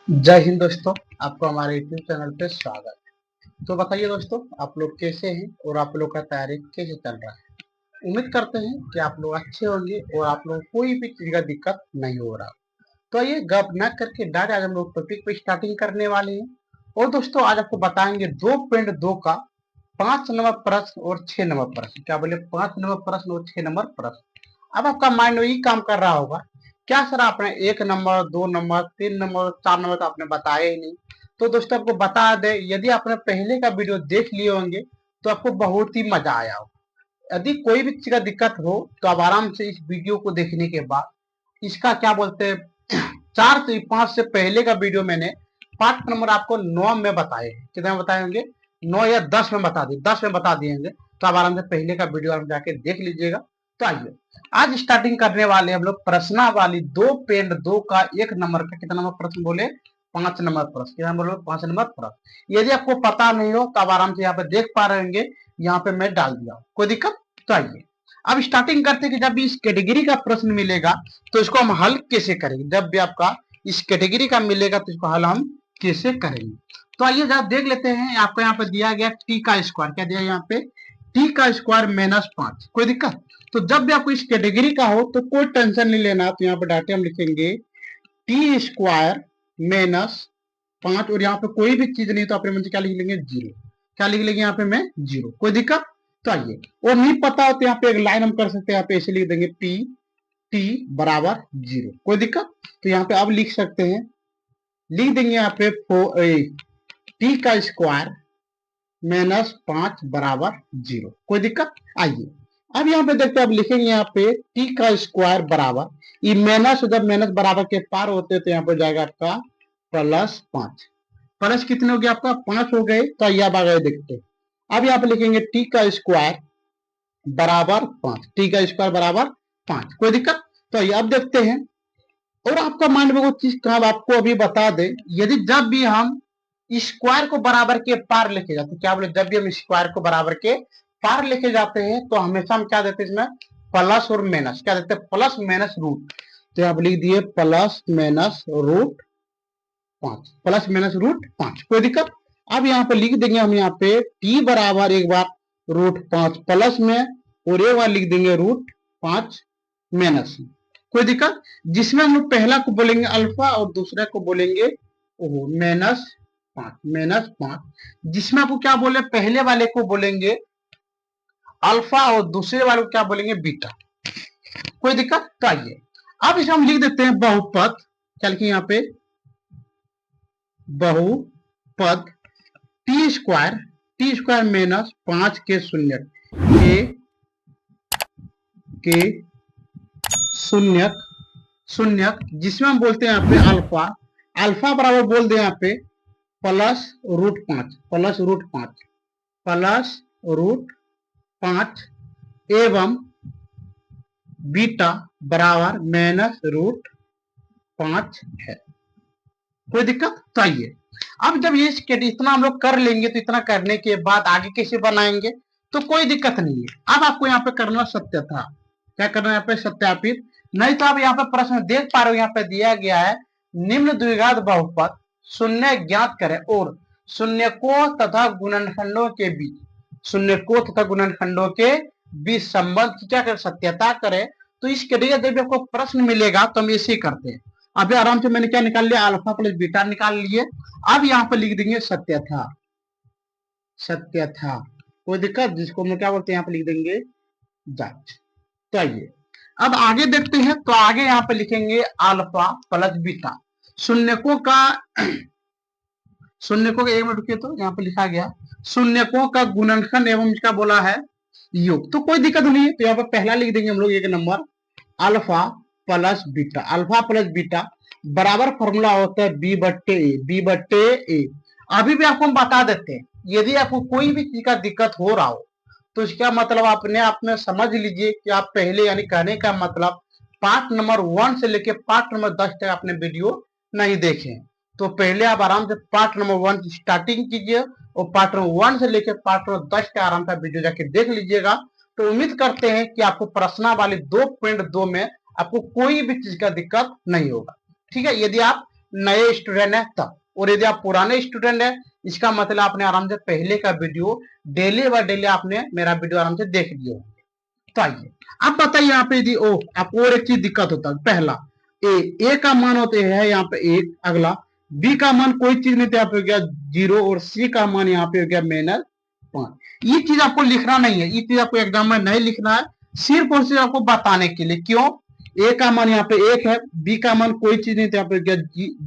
जय हिंद दोस्तों, आपको हमारे यूट्यूब चैनल पे स्वागत है। तो बताइए दोस्तों, आप लोग कैसे हैं और आप लोग का तैयारी कैसे चल रहा है। उम्मीद करते हैं कि आप लोग अच्छे होंगे और आप लोग कोई भी चीज का दिक्कत नहीं हो रहा। तो आइए गप न करके डायरेक्ट आज हम लोग टॉपिक पे स्टार्टिंग करने वाले हैं। और दोस्तों आज आपको बताएंगे 2.2 का 5 नंबर प्रश्न और 6 नंबर प्रश्न। क्या बोले, 5 नंबर प्रश्न और 6 नंबर प्रश्न। अब आपका माइंड वही काम कर रहा होगा, क्या सर आपने 1 नंबर 2 नंबर 3 नंबर 4 नंबर तो आपने बताया ही नहीं। तो दोस्तों आपको बता दे, यदि आपने पहले का वीडियो देख लिए होंगे तो आपको बहुत ही मजा आया होगा। यदि कोई भी चीज का दिक्कत हो तो आप आराम से इस वीडियो को देखने के बाद इसका क्या बोलते हैं 4 से 5 से पहले का वीडियो मैंने पार्ट नंबर आपको 9 में बताए। कितने बताए होंगे? 9 या 10 में बता दिए, 10 में बता दिए होंगे। तो आप आराम से पहले का वीडियो आप जाके देख लीजिएगा। तो आइए आज स्टार्टिंग करने वाले हम लोग प्रश्नावली 2.2 का 1 नंबर का कितना नंबर प्रश्न बोले? 5 नंबर प्रश्न। कितना बोले? 5 नंबर प्रश्न। यदि आपको पता नहीं हो तो आप आराम से यहाँ पे देख पा रहे होंगे, यहाँ पे मैं डाल दिया, कोई दिक्कत? तो आइए अब स्टार्टिंग करते हैं कि जब भी इस कैटेगरी का प्रश्न मिलेगा तो इसको हम हल कैसे करेंगे। जब भी आपका इस कैटेगरी का मिलेगा तो इसको हल हम कैसे करेंगे। तो आइए जरा देख लेते हैं। आपको यहाँ पे दिया गया टी का स्क्वायर, क्या दिया यहाँ पे? टी का स्क्वायर -5। कोई दिक्कत? तो जब भी आपको इस कैटेगरी का हो तो कोई टेंशन नहीं लेना। तो यहाँ पे डाटे हम लिखेंगे टी स्क्वायर -5 और यहाँ पे कोई भी चीज नहीं तो अपने मन से क्या लिख लेंगे? 0। क्या लिख लेंगे यहाँ पे? मैं 0। कोई दिक्कत? तो आइए, और नहीं पता हो तो यहाँ पे एक लाइन हम कर सकते हैं, यहाँ पे ऐसे लिख देंगे पी टी बराबर 0। कोई दिक्कत? तो यहाँ पे अब लिख सकते हैं, लिख देंगे यहाँ पे टी का स्क्वायर -5 बराबर 0। कोई दिक्कत? आइए अब यहाँ पे देखते हैं, अब लिखेंगे यहाँ पे टी का स्क्वायर बराबर, ये माइनस जब माइनस बराबर के पार होते तो यहाँ पे जाएगा आपका +5। प्लस कितने हो गए आपका? 5 हो गए। तो आइए अब आ गए देखते हैं। अब यहाँ पे लिखेंगे टी का स्क्वायर बराबर 5। टी का स्क्वायर बराबर 5। कोई दिक्कत? तो आइए अब देखते हैं। और आपका माइंड में वो चीज काम आपको अभी बता दे, यदि जब भी हम स्क्वायर को बराबर के पार लेके जाते, क्या बोले, जब भी हम स्क्वायर को बराबर के पार लेके जाते हैं तो हमेशा हम क्या देते हैं इसमें? प्लस और माइनस। क्या देते हैं? Plus minus root. तो यहाँ पे लिख दिए +-√5। +-√5। कोई दिक्कत? अब यहाँ पे लिख देंगे हम यहाँ पे टी बराबर एक बार √5 प्लस में और एक बार लिख देंगे √5 माइनस में। कोई दिक्कत? जिसमें हम लोग पहला को बोलेंगे अल्फा और दूसरे को बोलेंगे -5। जिसमें आपको क्या बोले? पहले वाले को बोलेंगे अल्फा और दूसरे वाले को क्या बोलेंगे? बीटा। कोई दिक्कत? तो आइए अब इसे हम लिख देते हैं बहुपद। क्या लिखे यहाँ पे? बहुपद टी स्क्वायर -5 के शून्यक जिसमें हम बोलते हैं यहाँ पे अल्फा। अल्फा बराबर बोल दे यहाँ पे +√5 एवं बीटा बराबर -√5 है। कोई दिक्कत? तो आइए अब जब ये इतना हम लोग कर लेंगे तो इतना करने के बाद आगे कैसे बनाएंगे तो कोई दिक्कत नहीं है। अब आपको यहाँ पे करना सत्यापन। क्या करना है यहाँ पे? सत्यापित। नहीं तो आप यहाँ पे प्रश्न देख पा रहे हो, यहाँ पे दिया गया है निम्न द्विघात बहुपद शून्य ज्ञात करें और शून्यकों तथा गुणनखंडों के बीच संबंध की क्या करें? सत्यता करें। तो इस कैटेगरी जब आपको प्रश्न मिलेगा तो हम ऐसे करते हैं। अभी आराम से मैंने क्या निकाल लिया? अल्फा प्लस बीटा निकाल लिए। अब यहाँ पे लिख देंगे सत्यथा। कोई दिक्कत? जिसको हम क्या बोलते हैं, यहाँ पे लिख देंगे जांच। तो आइए अब आगे देखते हैं। तो आगे यहाँ पे लिखेंगे अल्फा प्लस बीटा शून्यकों का एक मिनट रुकिए, तो यहाँ पे लिखा गया शून्यकों का गुणनखंड एवं इसका बोला है योग। तो कोई दिक्कत नहीं है। तो यहाँ पे पहला लिख देंगे हम लोग 1 नंबर अल्फा प्लस बीटा बराबर फॉर्मूला होता है B/A। अभी भी आपको हम बता देते हैं, यदि आपको कोई भी चीज का दिक्कत हो रहा हो तो इसका मतलब अपने आप में समझ लीजिए कि आप पहले, यानी कहने का मतलब पार्ट नंबर 1 से लेके पार्ट नंबर 10 तक आपने वीडियो नहीं देखे। तो पहले आप आराम से पार्ट नंबर 1 की स्टार्टिंग कीजिए और पार्ट नंबर 1 से लेके पार्ट नंबर 10 तक आराम से वीडियो जाके देख लीजिएगा। तो उम्मीद करते हैं कि आपको प्रश्नावली 2.2 में आपको कोई भी चीज का दिक्कत नहीं होगा। ठीक है? यदि आप नए स्टूडेंट है तब, और यदि आप पुराने स्टूडेंट है इसका मतलब आपने आराम से पहले का वीडियो डेली बाय डेली आपने मेरा वीडियो आराम से देख लिया। तो आइए अब बताइए यहाँ पे यदि ओ आपको और एक चीज दिक्कत होता है, पहला ए का मान होते है यहाँ पे एक, अगला बी का मान कोई चीज नहीं था, यहाँ पे हो गया 0 और सी का मान यहाँ पे हो गया -5। ये चीज आपको लिखना नहीं है, ये चीज आपको एग्जाम में नहीं लिखना है, सिर्फ और सिर्फ आपको बताने के लिए। क्यों? ए का मान यहाँ पे 1 है, बी का मान कोई चीज नहीं था, यहाँ पे हो गया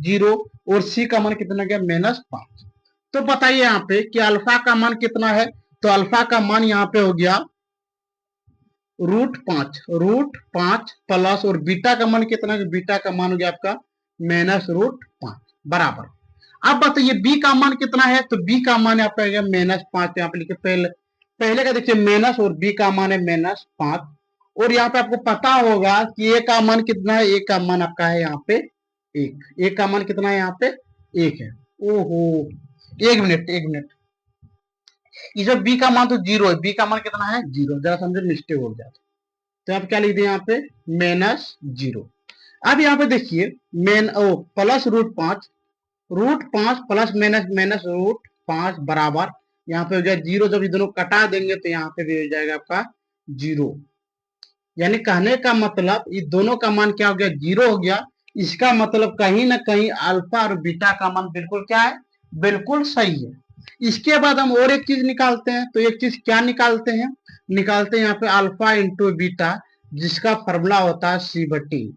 0 और सी का मान कितना गया -5। तो बताइए यहाँ पे कि अल्फा का मान कितना है, तो अल्फा का मान यहाँ पे हो गया √5 प्लस, और बीटा का मान कितना है, बीटा का मान हो गया आपका -√5 बराबर। अब बताइए बी का मान कितना है, तो बी का मान आपका है -5, यहाँ पे लिखे पहले का देखिए माइनस, और बी का मान है -5। और यहाँ पे आपको पता होगा कि ए का मान कितना है, ए का मान आपका है यहाँ पे 1, ए का मान कितना है यहाँ पे 1 है। ओहो, एक मिनट, इसे बी का मान तो 0 है, बी का मान कितना है 0, जरा समझो मिस्टेक हो जाता। तो आप क्या लिख दिए यहाँ पे -0। अब यहाँ पे देखिए +√5 प्लस -√5 बराबर, यहाँ पे हो जाए 0। जब ये दोनों कटा देंगे तो यहाँ पे भी हो जाएगा आपका 0। यानी कहने का मतलब ये दोनों का मान क्या हो गया 0 हो गया। इसका मतलब कहीं ना कहीं अल्फा और बीटा का मान बिल्कुल क्या है, बिल्कुल सही है। इसके बाद हम और एक चीज निकालते हैं, तो एक चीज क्या निकालते हैं, निकालते हैं यहाँ पे अल्फा इंटू बीटा, जिसका फॉर्मूला होता है C/E,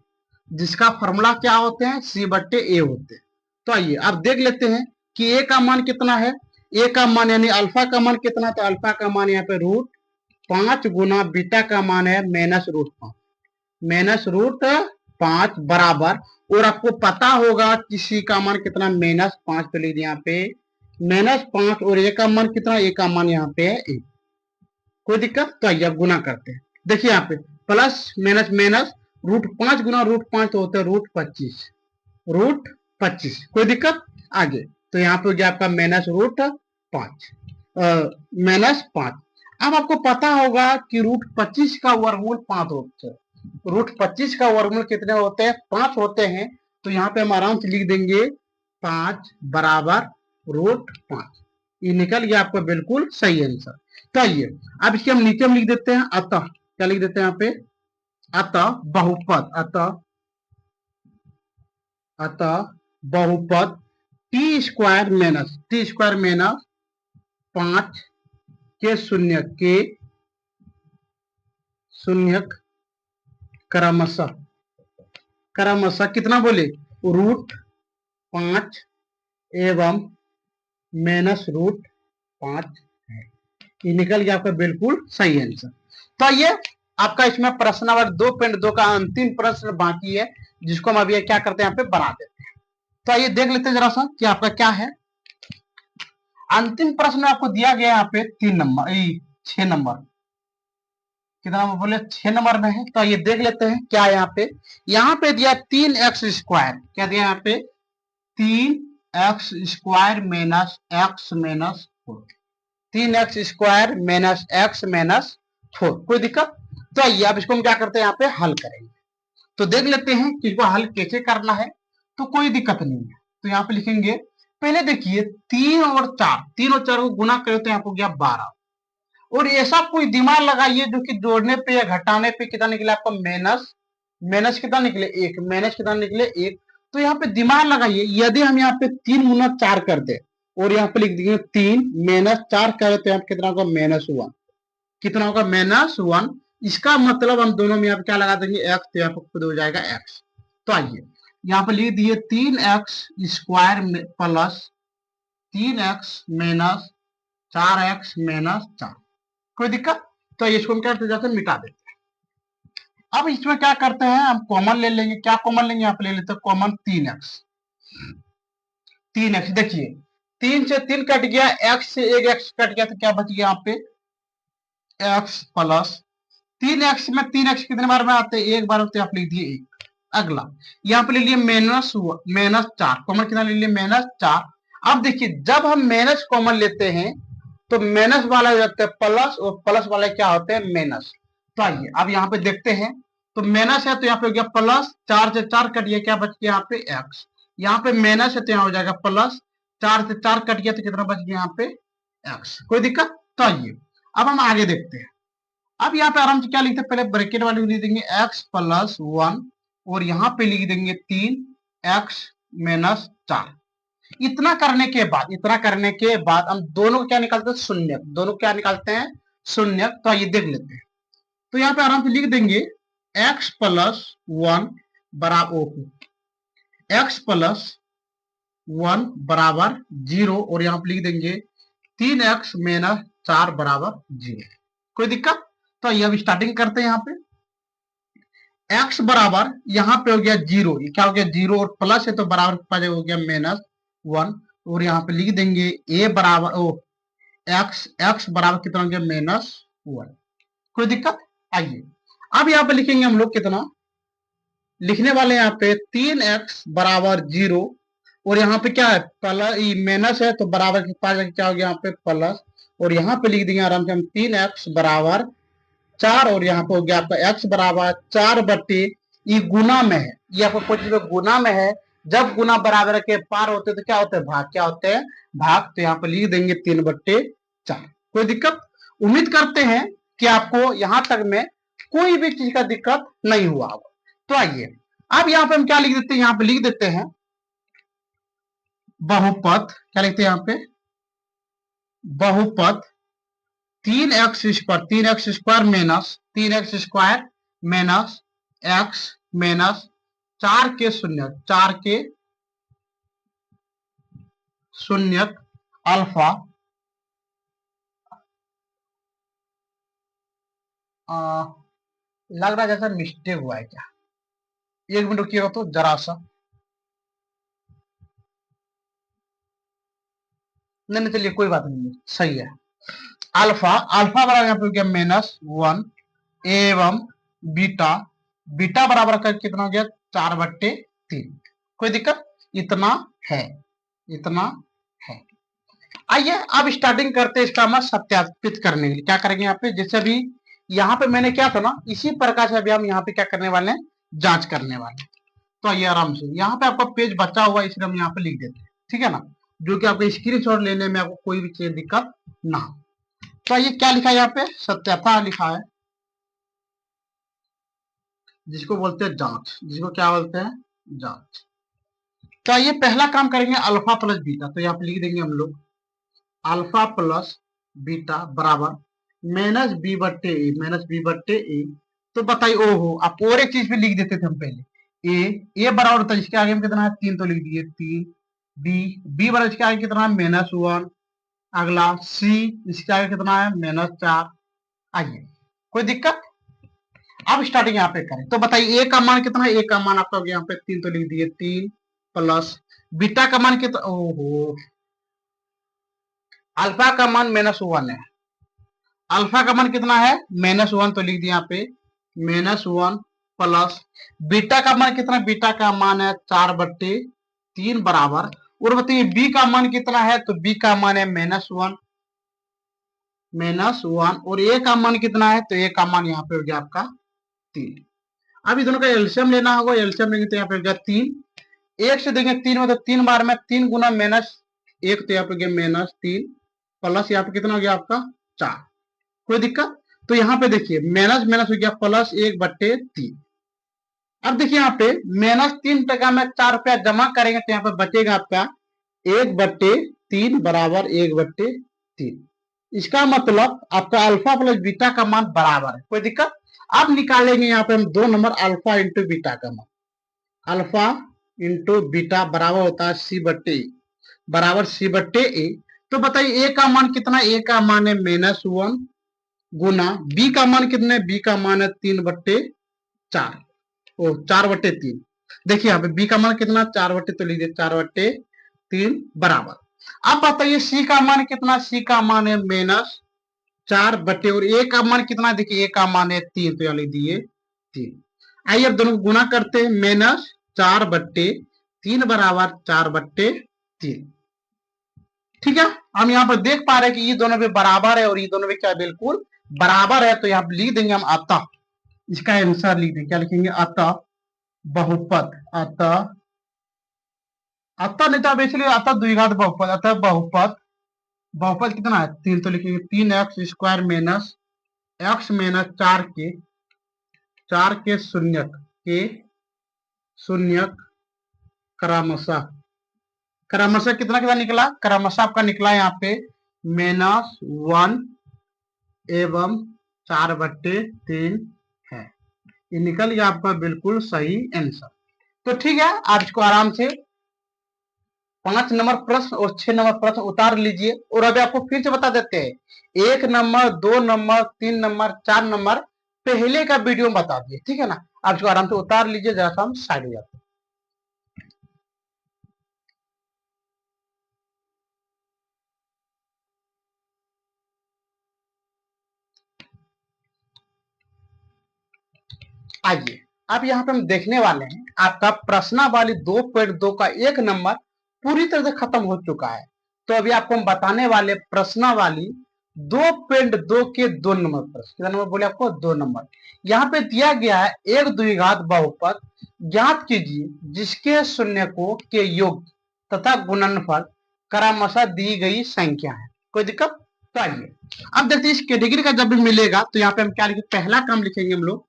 जिसका फॉर्मूला क्या होते हैं C/A होते हैं। तो आइए अब देख लेते हैं कि ए का मान कितना है, ए का मान यानी अल्फा का मान कितना, तो अल्फा का मान यहाँ पे √5 गुना बीटा का मान है -√5 बराबर, और आपको पता होगा कि सी का मान कितना -5 पे लिख दिया यहाँ पे -5, और ए का मान कितना, ए का मान यहाँ पे है 1। कोई दिक्कत? तो आइए अब गुना करते हैं। देखिए यहाँ पे प्लस माइनस माइनस √5 गुना √5 तो होता है √25। कोई दिक्कत? आगे तो यहाँ पे हो गया आपका -5। अब आपको पता होगा कि √25 का वर्गमूल 5 होता है। √25 का वर्गमूल कितने होते हैं, 5 होते हैं। तो यहाँ पे हम आराम से लिख देंगे 5 बराबर √5। ये निकल गया आपका बिल्कुल सही आंसर। तो आइए अब इसके हम नीचे हम लिख देते हैं अतः, क्या लिख देते हैं यहाँ पे, अतः बहुपद, अतः बहुपद t² - 5 के शून्यक क्रमशः कितना बोले √5 एवं -√5 है। ये निकल गया आपका बिल्कुल सही आंसर। तो ये आपका इसमें प्रश्न नंबर 2.2 का अंतिम प्रश्न बाकी है, जिसको हम अभी क्या करते हैं यहाँ पे बना देते हैं। तो आइए देख लेते हैं जरा सा कि आपका क्या है। अंतिम प्रश्न आपको दिया गया यहाँ पे 6 नंबर, कितना बोले 6 नंबर में है। तो ये देख लेते हैं क्या है यहाँ पे दिया 3x², क्या दिया यहाँ पे 3x² - x - 4। कोई दिक्कत? तो आइए अब इसको हम क्या करते हैं यहाँ पे हल करेंगे। तो देख लेते हैं कि इसको हल कैसे करना है। तो कोई दिक्कत नहीं है, तो यहाँ पे लिखेंगे पहले देखिए 3 और 4 को गुना करें तो यहाँ पे गया 12, और ऐसा कोई दिमाग लगाइए जो कि जोड़ने पे या घटाने पे कितना निकले आपका माइनस कितना निकले 1, माइनस कितना निकले 1। तो यहाँ पे दिमाग लगाइए, यदि हम यहाँ पे 3 गुना 4 कर दे और यहाँ पे लिख देंगे 3 - 4 करे तो यहाँ पे कितना होगा -1, कितना होगा -1। इसका मतलब हम दोनों में यहाँ पे क्या लगा देंगे x, तो यहाँ पे खुद हो जाएगा x। तो आइए यहाँ पे लिख दिए 3x² प्लस 3x - 4x - 4। कोई दिक्कत? तो इसको हम क्या करते हैं मिटा देते हैं। अब इसमें क्या करते हैं हम कॉमन ले लेंगे। क्या कॉमन लेंगे? यहाँ पे ले लेते हैं कॉमन 3x। देखिए 3 से 3 कट गया, x से एक x कट गया, तो क्या बच गया यहाँ पे x प्लस 3x में 3x कितने बार में आते हैं, एक बार होते आप लिख दिए 1। अगला यहाँ पे ले लिए -4, कॉमन कितना ले लिए -4। अब देखिए जब हम माइनस कॉमन लेते हैं तो माइनस वाला हो जाता है प्लस, और प्लस वाले क्या होते हैं माइनस। तो आइए अब यहाँ पे देखते हैं, तो माइनस है तो यहाँ पे हो गया प्लस, 4 से 4 कट गया, क्या बच गया यहाँ पे x। यहाँ पे माइनस है तो यहाँ हो जाएगा प्लस, 4 से 4 कट गया तो कितना बच गया यहाँ पे x। कोई दिक्कत? तो आइए अब हम आगे देखते हैं। अब यहाँ पे आराम से क्या लिखते हैं, पहले ब्रैकेट वाली लिख देंगे x प्लस 1 और यहाँ पे लिख देंगे 3x माइनस 4। इतना करने के बाद हम दोनों को क्या निकालते हैं, शून्य। दोनों क्या निकालते हैं, शून्य। तो ये देख लेते हैं। तो यहाँ पे आराम से लिख देंगे x प्लस 1 बराबर x प्लस 1 बराबर 0 और यहाँ पे लिख देंगे 3x माइनस 4 बराबर 0। कोई दिक्कत? तो ये अब स्टार्टिंग करते हैं। यहाँ पे x बराबर यहाँ पे हो गया 0, ये क्या हो गया 0 और प्लस है तो बराबर हो गया माइनस 1 और यहाँ पे लिख देंगे a बराबर x बराबर कितना हो गया माइनस 1। कोई दिक्कत? आइए अब यहाँ पे लिखेंगे हम लोग कितना लिखने वाले यहाँ पे 3x बराबर 0 और यहाँ पे क्या है प्लस माइनस है तो बराबर के पास क्या हो गया यहाँ पे प्लस और यहाँ पे लिख देंगे आराम से हम 3x बराबर 4 और यहाँ पे हो गया आपका x बराबर 4 बट्टे ये गुना में है। ये आपको कुछ गुना में है, जब गुना बराबर के पार होते तो क्या होते हैं भाग, क्या होते हैं भाग। तो यहाँ पे लिख देंगे 3/4। कोई दिक्कत? उम्मीद करते हैं कि आपको यहाँ तक में कोई भी चीज का दिक्कत नहीं हुआ होगा। तो आइए अब यहाँ पे हम क्या लिख देते हैं, यहाँ पे लिख देते हैं बहुपद। क्या लिखते हैं यहाँ पे बहुपद 3x² minus 3x² minus x minus 4 के शून्य अल्फा लग रहा है जैसा मिस्टेक हुआ है क्या, 1 मिनट रुकिएगा तो जरा सा। नहीं चलिए कोई बात नहीं, सही है। अल्फा बराबर यहाँ पे हो गया -1 एवं बीटा बराबर कर कितना हो गया 4/3। कोई दिक्कत? इतना है। आइए अब स्टार्टिंग करते हैं इसका हम सत्यापित करने के लिए। क्या करेंगे यहाँ पे, जैसे अभी यहाँ पे मैंने क्या था ना, इसी प्रकार से अभी हम यहाँ पे क्या करने वाले हैं, जांच करने वाले हैं। तो आइए आराम से, यहाँ पे आपका पेज बचा हुआ है इसलिए हम यहाँ पे लिख देते हैं, ठीक है ना, जो कि आपको स्क्रीनशॉट लेने में आपको कोई भी चीज दिक्कत ना हो। तो ये क्या लिखा है यहाँ पे, सत्यापन लिखा है, जिसको बोलते हैं जांच, जिसको क्या बोलते हैं जांच। तो ये पहला काम करेंगे अल्फा प्लस बीटा। तो यहाँ पे लिख देंगे हम लोग अल्फा प्लस बीटा बराबर -b/a। तो बताइए, ओहो आप और एक चीज भी लिख देते थे हम पहले, ए बराबर होता है इसके आगे में कितना है 3 तो लिख दिए 3, बी बराबर इसके आगे कितना है -1, अगला सी इसके आगे कितना है -4। आइए कोई दिक्कत? अब स्टार्टिंग यहाँ पे करें तो बताइए ए का मान कितना है, ए का मान आपका यहाँ पे 3 तो लिख दिए 3 प्लस बीटा का मान कितना, ओहो अल्फा का मान -1 है, अल्फा का मान कितना है -1 तो लिख दिया यहाँ पे -1 प्लस बीटा का मान कितना, बीटा का मान है 4/3 बराबर। और बताइए बी का मान कितना है, तो बी का मान है -1 और ए का मान कितना है, तो ए का मान यहाँ पे हो गया आपका 3। अब दोनों का एलसीएम लेना होगा, एलसीएम लेंगे तो यहाँ पे हो गया 3, 1 से देंगे 3 में तो 3 बार में 3 गुना -1 तो यहाँ पे गया -3 प्लस यहाँ पे कितना हो गया आपका 4। कोई दिक्कत? तो यहाँ पे देखिए माइनस हो गया प्लस 1/3। अब देखिए यहाँ पे -3 टका में 4 रुपया जमा करेंगे तो यहाँ पे बचेगा आपका 1/3 बराबर 1/3। इसका मतलब आपका अल्फा प्लस बीटा का मान बराबर है। कोई दिक्कत? अब निकालेंगे यहाँ पे हम 2 नंबर अल्फा इंटू बीटा का मान, अल्फा इंटू बीटा बराबर होता है c/a बराबर c/a। तो बताइए ए का मान कितना, ए का मान है -1 गुना बी का मान कितना है, बी का मान है 3/4 4/3। देखिए यहाँ पे बी का मान कितना 4 तो लीजिए 4/3 बराबर। अब बताइए सी का मान कितना, सी का मान है -4 और ए का मान कितना, देखिए ए का मान है 3 तो यहाँ लिख दिए 3। आइए अब दोनों गुना करते हैं, -4/3 बराबर 4/3। ठीक है, हम यहाँ पर देख पा रहे हैं कि ये दोनों भी बराबर है और ये दोनों भी क्या बिल्कुल बराबर है। तो यहाँ पर लिख देंगे हम अतः, इसका आंसर लिख देंगे, क्या लिखेंगे अतः बहुपद, अतः अतः नहीं तो अब इसलिए अतः द्विघात बहुपद, अतः बहुपद, बहुपद कितना है 3, तो लिखेंगे 3x² माइनस x माइनस 4 के शून्यक क्रमशः, क्रमशः कितना कितना निकला, क्रमशः आपका निकला यहाँ पे -1 एवं 4/3 है। ये निकल गया आपका बिल्कुल सही आंसर। तो ठीक है, आज को आराम से 5 नंबर प्रश्न और 6 नंबर प्रश्न उतार लीजिए। और अभी आपको फिर से बता देते हैं, 1 नंबर 2 नंबर 3 नंबर 4 नंबर पहले का वीडियो बता दिए, ठीक है ना। आज को आराम से उतार लीजिए, जरा सा हम साइड हो जाते हैं। आइए अब यहाँ पे हम देखने वाले हैं, आपका प्रश्नावली 2.2 का 1 नंबर पूरी तरह से खत्म हो चुका है। तो अभी आपको हम बताने वाले प्रश्नावली 2.2 के 2 नंबर प्रश्न। कितना नंबर बोले आपको, 2 नंबर। यहाँ पे दिया गया है एक द्विघात बहुपद ज्ञात कीजिए जिसके शून्यकों के योग तथा गुणनफल क्रमशः दी गई संख्या है। कोई दिक्कत? तो आइए अब देखते हैं इस कैटेगरी का जब भी मिलेगा तो यहाँ पे हम क्या लिखेंगे, पहला काम लिखेंगे हम लोग,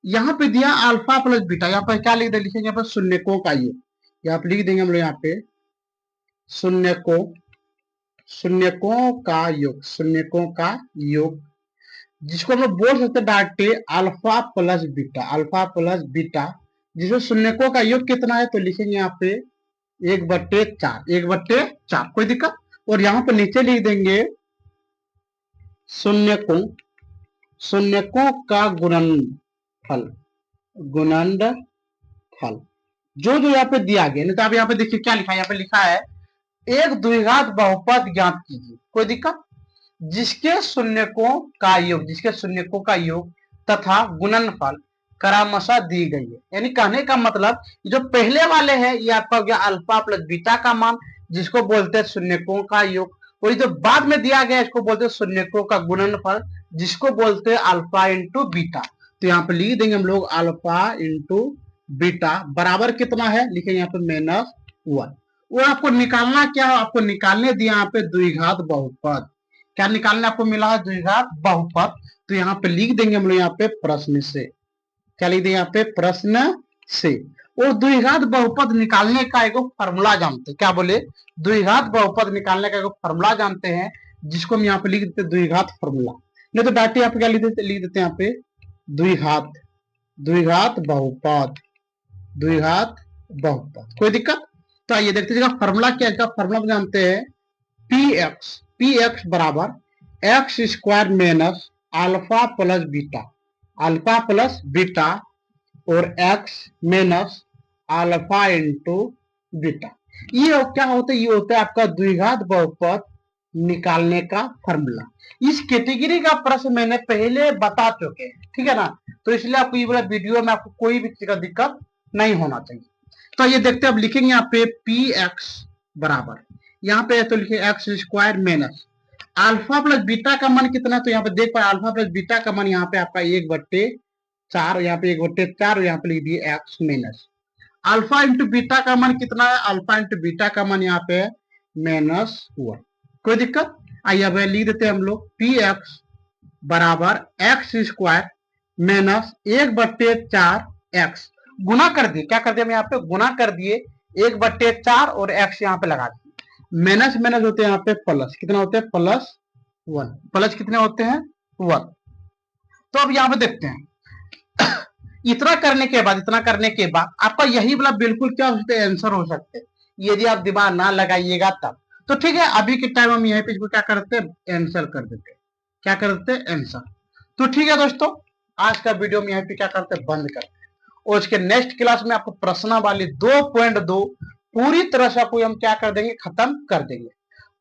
यहाँ पे दिया अल्फा प्लस बीटा, यहाँ पर क्या लिख दे, लिखेंगे यहाँ पर शून्यकों का योग, यहाँ पे लिख देंगे हम लोग यहाँ पे शून्यकों का योग, शून्यकों का योग, जिसको हम लोग बोल सकते हैं directly alpha plus beta, alpha plus beta, जिसमें शून्यकों का योग कितना है, तो लिखेंगे यहाँ पे 1/4, 1/4। कोई दिक्कत? और यहाँ पे नीचे लिख देंगे शून्यकों का गुणनफल, जो यहाँ पे दिया गया। नहीं तो आप यहाँ पे देखिए क्या लिखा है, यहाँ पे लिखा है एक द्विघात बहुपद ज्ञात कीजिए। कोई दिक्कत? जिसके शून्यकों का योग तथा गुणनफल क्रमशः दी गई है। यानी कहने का मतलब जो पहले वाले हैं ये आपका हो गया अल्फा प्लस बीटा का मान, जिसको बोलते हैं शून्यकों का योग, और जो बाद में दिया गया इसको बोलते हैं शून्यकों का गुणनफल, जिसको बोलते हैं अल्फा इंटू बीटा। तो यहाँ पे लिख देंगे हम लोग अल्फा इंटू बीटा बराबर कितना है, लिखेंगे यहाँ पे -1। और आपको निकालना क्या है, आपको निकालने दिया यहाँ पे द्विघात बहुपद। क्या निकालने आपको मिला है, द्विघात बहुपद। तो यहाँ पे लिख देंगे हम लोग यहाँ पे प्रश्न से, क्या लिख देंगे यहाँ पे प्रश्न से। और द्विघात बहुपद निकालने का एक फॉर्मूला जानते हैं, क्या बोले, द्विघात बहुपद निकालने का एक फॉर्मूला जानते हैं, जिसको हम यहाँ पे लिख देते हैं द्विघात फॉर्मूला। नहीं तो डायरेक्ट यहाँ पे क्या लिख देते हैं यहाँ पे द्विघात बहुपद। कोई दिक्कत? तो आइए देखते हैं फॉर्मूला क्या है। फॉर्मूला जानते हैं px बराबर x² minus alpha plus beta और x minus alpha into beta. ये क्या होता है, ये होता है आपका द्विघात बहुपद निकालने का फॉर्मूला। इस कैटेगरी का प्रश्न मैंने पहले बता चुके हैं, ठीक है ना। तो इसलिए आपको ये वाला वीडियो में आपको कोई भी चीज का दिक्कत नहीं होना चाहिए। तो ये देखते हैं, अब लिखेंगे यहाँ पे px बराबर, यहाँ पे तो लिखे x² minus alpha plus beta का मान कितना, तो यहाँ पे देख पाए अल्फा प्लस बीटा का मान यहाँ पे आपका 1/4, यहाँ पे 1/4 और यहाँ पे लिख दिए x minus alpha into beta का मान कितना है, अल्फा इंटू बीटा का मान यहाँ पे -1। कोई दिक्कत? आइए अब लिख देते हैं हम लोग px बराबर x² माइनस 1/4x गुना कर दिए, क्या कर दिया हम यहाँ पे गुना कर दिए 1/4 और x यहाँ पे लगा दिए, माइनस माइनस होते हैं यहाँ पे प्लस, कितना होते हैं +1, प्लस कितने होते हैं 1। तो अब यहाँ पे देखते हैं इतना करने के बाद आपका यही वाला बिल्कुल क्या हो सकता है, आंसर हो सकते हैं, यदि आप दिमाग ना लगाइएगा तब। तो ठीक है, अभी के टाइम हम यहीं पे इसको क्या करते हैं, आंसर कर देते हैं, क्या कर देते हैं, आंसर। तो ठीक है दोस्तों, आज का वीडियो हम यहाँ पे क्या करते हैं, बंद करते हैं। और इसके नेक्स्ट क्लास में आपको प्रश्नावली 2.2 पूरी तरह से आपको हम क्या कर देंगे, खत्म कर देंगे।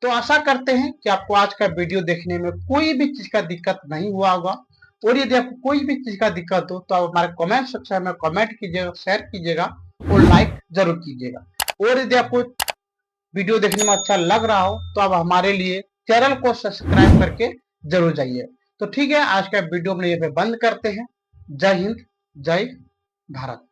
तो आशा करते हैं कि आपको आज का वीडियो देखने में कोई भी चीज का दिक्कत नहीं हुआ होगा। और यदि आपको कोई भी चीज का दिक्कत हो तो आप हमारे कमेंट सेक्शन में कमेंट कीजिएगा, शेयर कीजिएगा और लाइक जरूर कीजिएगा। और यदि आपको वीडियो देखने में अच्छा लग रहा हो तो आप हमारे लिए चैनल को सब्सक्राइब करके जरूर जाइए। तो ठीक है, आज का वीडियो हम यहाँ पे बंद करते हैं। जय हिंद, जय भारत।